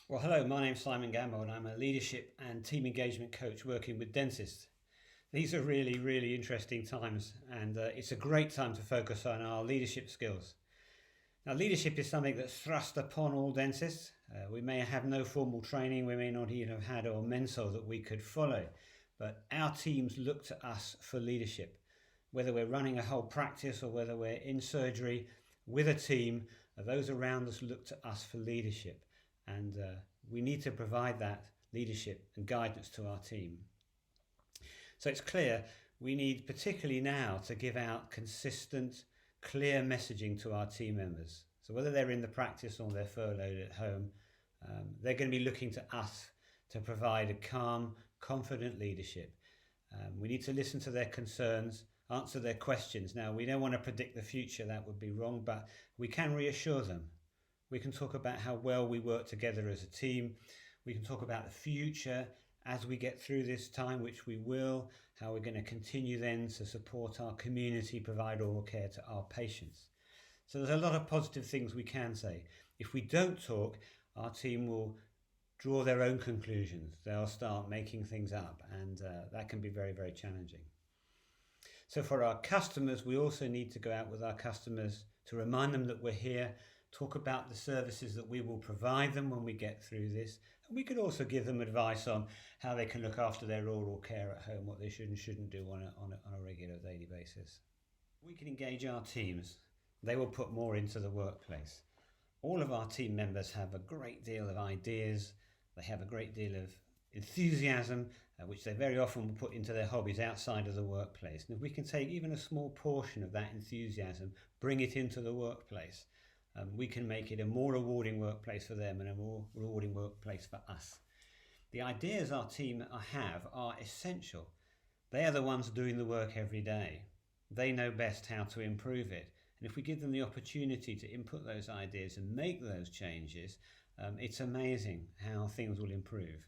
Well, hello, my name's Simon Gambold. I'm a leadership and team engagement coach working with dentists. These are really, really interesting times, and it's a great time to focus on our leadership skills. Now, leadership is something that's thrust upon all dentists. We may have no formal training, we may not even have had a mentor that we could follow, but our teams look to us for leadership. Whether we're running a whole practice or whether we're in surgery with a team, those around us look to us for leadership. And we need to provide that leadership and guidance to our team. So it's clear we need, particularly now, to give out consistent, clear messaging to our team members. So whether they're in the practice or they're furloughed at home, they're going to be looking to us to provide a calm, confident leadership. We need to listen to their concerns, answer their questions. Now, we don't want to predict the future, that would be wrong, but we can reassure them. We can talk about how well we work together as a team. We can talk about the future as we get through this time, which we will, how we're going to continue then to support our community, provide oral care to our patients. So there's a lot of positive things we can say. If we don't talk, our team will draw their own conclusions. They'll start making things up, and that can be very, very challenging. So for our customers, we also need to go out with our customers to remind them that we're here, talk about the services that we will provide them when we get through this. And we could also give them advice on how they can look after their oral care at home, what they should and shouldn't do on a regular daily basis. We can engage our teams. They will put more into the workplace. All of our team members have a great deal of ideas. They have a great deal of enthusiasm, which they very often will put into their hobbies outside of the workplace. And if we can take even a small portion of that enthusiasm, bring it into the workplace, we can make it a more rewarding workplace for them and a more rewarding workplace for us. The ideas our team have are essential. They are the ones doing the work every day. They know best how to improve it. And if we give them the opportunity to input those ideas and make those changes, it's amazing how things will improve.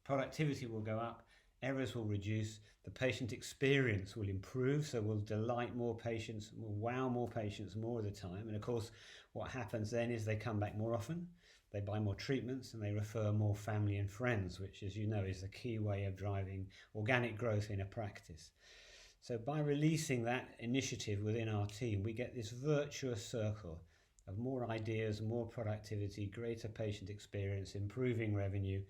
Productivity will go up, errors will reduce, the patient experience will improve, so we'll delight more patients, we'll wow more patients more of the time. And of course, what happens then is they come back more often, they buy more treatments, and they refer more family and friends, which, as you know, is the key way of driving organic growth in a practice. So by releasing that initiative within our team, we get this virtuous circle of more ideas, more productivity, greater patient experience, improving revenue.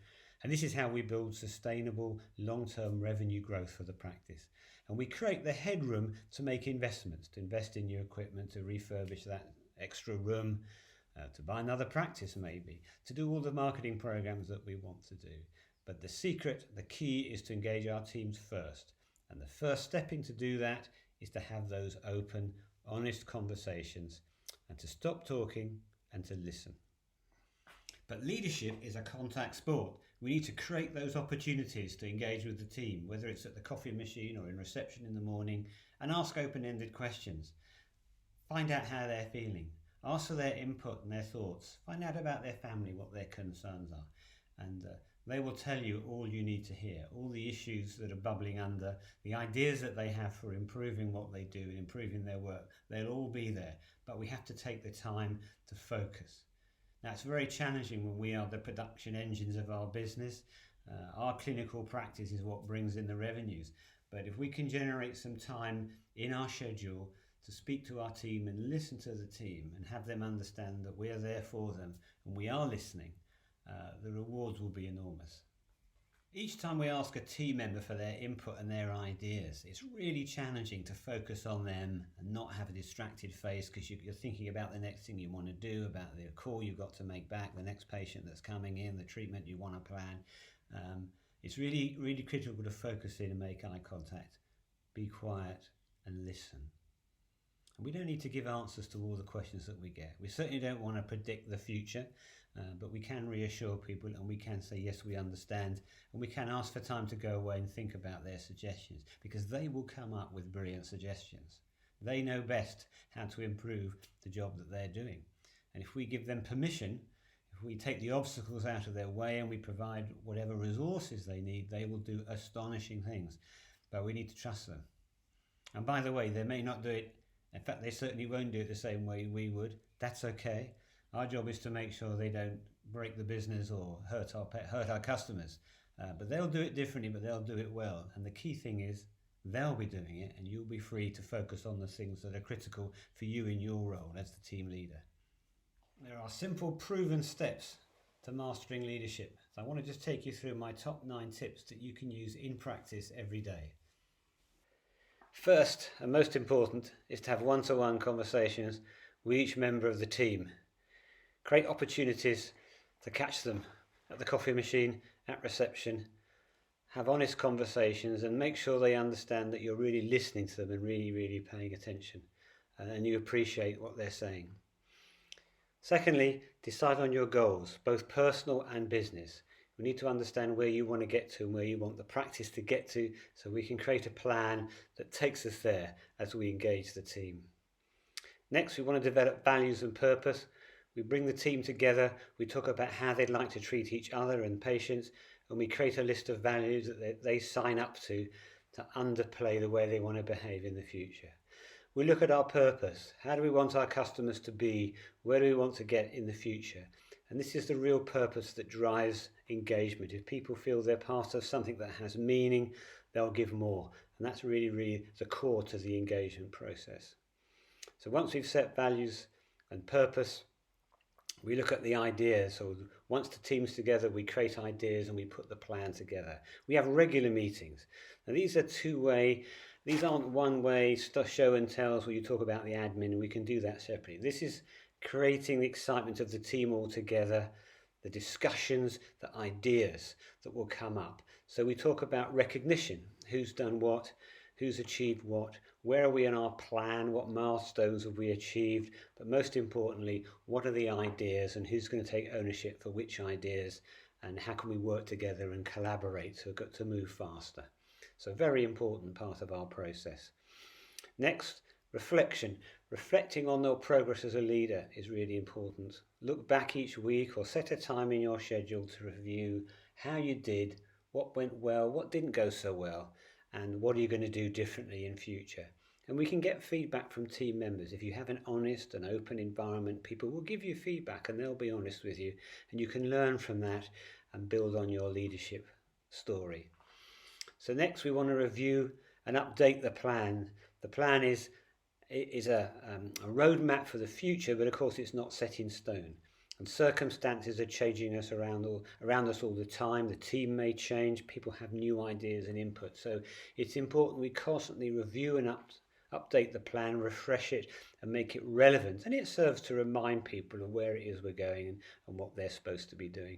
And this is how we build sustainable long-term revenue growth for the practice. And we create the headroom to make investments, to invest in new equipment, to refurbish that extra room, to buy another practice maybe, to do all the marketing programs that we want to do. But the secret, the key is to engage our teams first. And the first step in to do that is to have those open, honest conversations and to stop talking and to listen. But leadership is a contact sport. We need to create those opportunities to engage with the team, whether it's at the coffee machine or in reception in the morning, and ask open-ended questions. Find out how they're feeling. Ask for their input and their thoughts. Find out about their family, what their concerns are. And they will tell you all you need to hear, all the issues that are bubbling under, the ideas that they have for improving what they do and improving their work. They'll all be there, but we have to take the time to focus. Now, it's very challenging when we are the production engines of our business. Our clinical practice is what brings in the revenues. But if we can generate some time in our schedule to speak to our team and listen to the team and have them understand that we are there for them and we are listening, the rewards will be enormous. Each time we ask a team member for their input and their ideas, it's really challenging to focus on them and not have a distracted face because you're thinking about the next thing you want to do, about the call you've got to make back, the next patient that's coming in, the treatment you want to plan. It's really, really critical to focus in and make eye contact, be quiet and listen. And we don't need to give answers to all the questions that we get. We certainly don't want to predict the future, but we can reassure people and we can say, yes, we understand. And we can ask for time to go away and think about their suggestions because they will come up with brilliant suggestions. They know best how to improve the job that they're doing. And if we give them permission, if we take the obstacles out of their way and we provide whatever resources they need, they will do astonishing things. But we need to trust them. And by the way, they may not do it. In fact, they certainly won't do it the same way we would. That's okay. Our job is to make sure they don't break the business or hurt our customers. But they'll do it differently, but they'll do it well. And the key thing is they'll be doing it, and you'll be free to focus on the things that are critical for you in your role as the team leader. There are simple, proven steps to mastering leadership. So I want to just take you through my top 9 tips that you can use in practice every day. First, and most important, is to have one-to-one conversations with each member of the team. Create opportunities to catch them at the coffee machine, at reception. Have honest conversations and make sure they understand that you're really listening to them and really paying attention, and you appreciate what they're saying. Secondly, decide on your goals, both personal and business. We need to understand where you want to get to and where you want the practice to get to, so we can create a plan that takes us there as we engage the team. Next, we want to develop values and purpose. We bring the team together, we talk about how they'd like to treat each other and patients, and we create a list of values that they sign up to underplay the way they want to behave in the future. We look at our purpose. How do we want our customers to be? Where do we want to get in the future? And this is the real purpose that drives engagement. If people feel they're part of something that has meaning, they'll give more. And that's really the core to the engagement process. So once we've set values and purpose, we look at the ideas. So once the team's together, we create ideas and we put the plan together. We have regular meetings. Now these are two-way. These aren't one-way show and tells where you talk about the admin, and we can do that separately. This is creating the excitement of the team all together, the discussions, the ideas that will come up. So we talk about recognition, who's done what, who's achieved what, where are we in our plan, what milestones have we achieved, but most importantly, what are the ideas and who's going to take ownership for which ideas, and how can we work together and collaborate to move faster. So a very important part of our process. Next, reflection. Reflecting on your progress as a leader is really important. Look back each week or set a time in your schedule to review how you did, what went well, what didn't go so well, and what are you going to do differently in future. And we can get feedback from team members. If you have an honest and open environment, people will give you feedback and they'll be honest with you, and you can learn from that and build on your leadership story. So next we want to review and update the plan. The plan is a roadmap for the future, but of course it's not set in stone. And circumstances are changing us around us all the time. The team may change, people have new ideas and input. So it's important we constantly review and update the plan, refresh it and make it relevant. And it serves to remind people of where it is we're going and what they're supposed to be doing.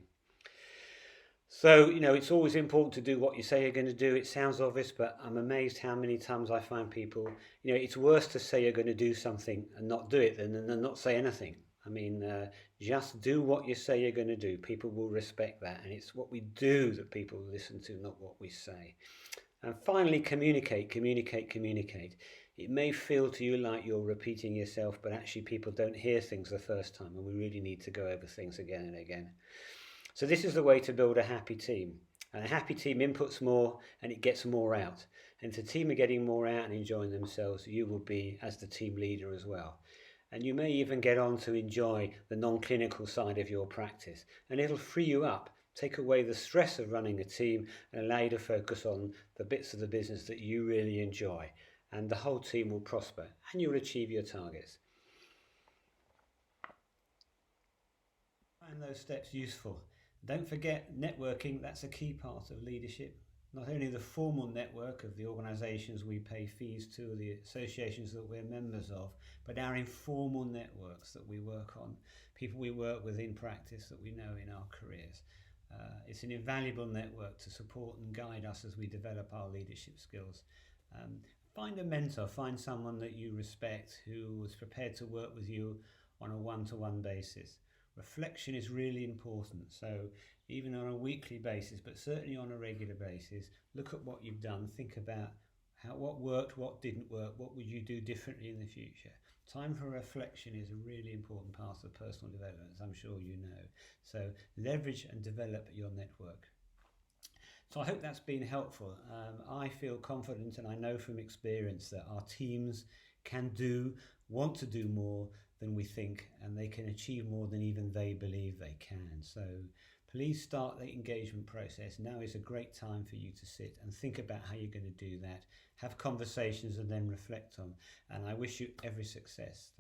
So, it's always important to do what you say you're going to do. It sounds obvious, but I'm amazed how many times I find people, it's worse to say you're going to do something and not do it than not say anything. I mean, just do what you say you're going to do. People will respect that. And it's what we do that people listen to, not what we say. And finally, communicate. It may feel to you like you're repeating yourself, but actually people don't hear things the first time, and we really need to go over things again and again. So this is the way to build a happy team. And a happy team inputs more and it gets more out. And if the team are getting more out and enjoying themselves, you will be as the team leader as well. And you may even get on to enjoy the non-clinical side of your practice. And it'll free you up, take away the stress of running a team and allow you to focus on the bits of the business that you really enjoy. And the whole team will prosper and you'll achieve your targets. Find those steps useful. Don't forget networking, that's a key part of leadership. Not only the formal network of the organisations we pay fees to, the associations that we're members of, but our informal networks that we work on, people we work with in practice that we know in our careers. It's an invaluable network to support and guide us as we develop our leadership skills. Find a mentor, find someone that you respect who is prepared to work with you on a one-to-one basis. Reflection is really important, so even on a weekly basis, but certainly on a regular basis, look at what you've done, think about what worked, what didn't work, what would you do differently in the future. Time for reflection is a really important part of personal development, as I'm sure you know. So leverage and develop your network. So I hope that's been helpful. I feel confident and I know from experience that our teams can want to do more than we think, and they can achieve more than even they believe they can. So please start the engagement process. Now is a great time for you to sit and think about how you're going to do that, have conversations and then reflect on. And I wish you every success.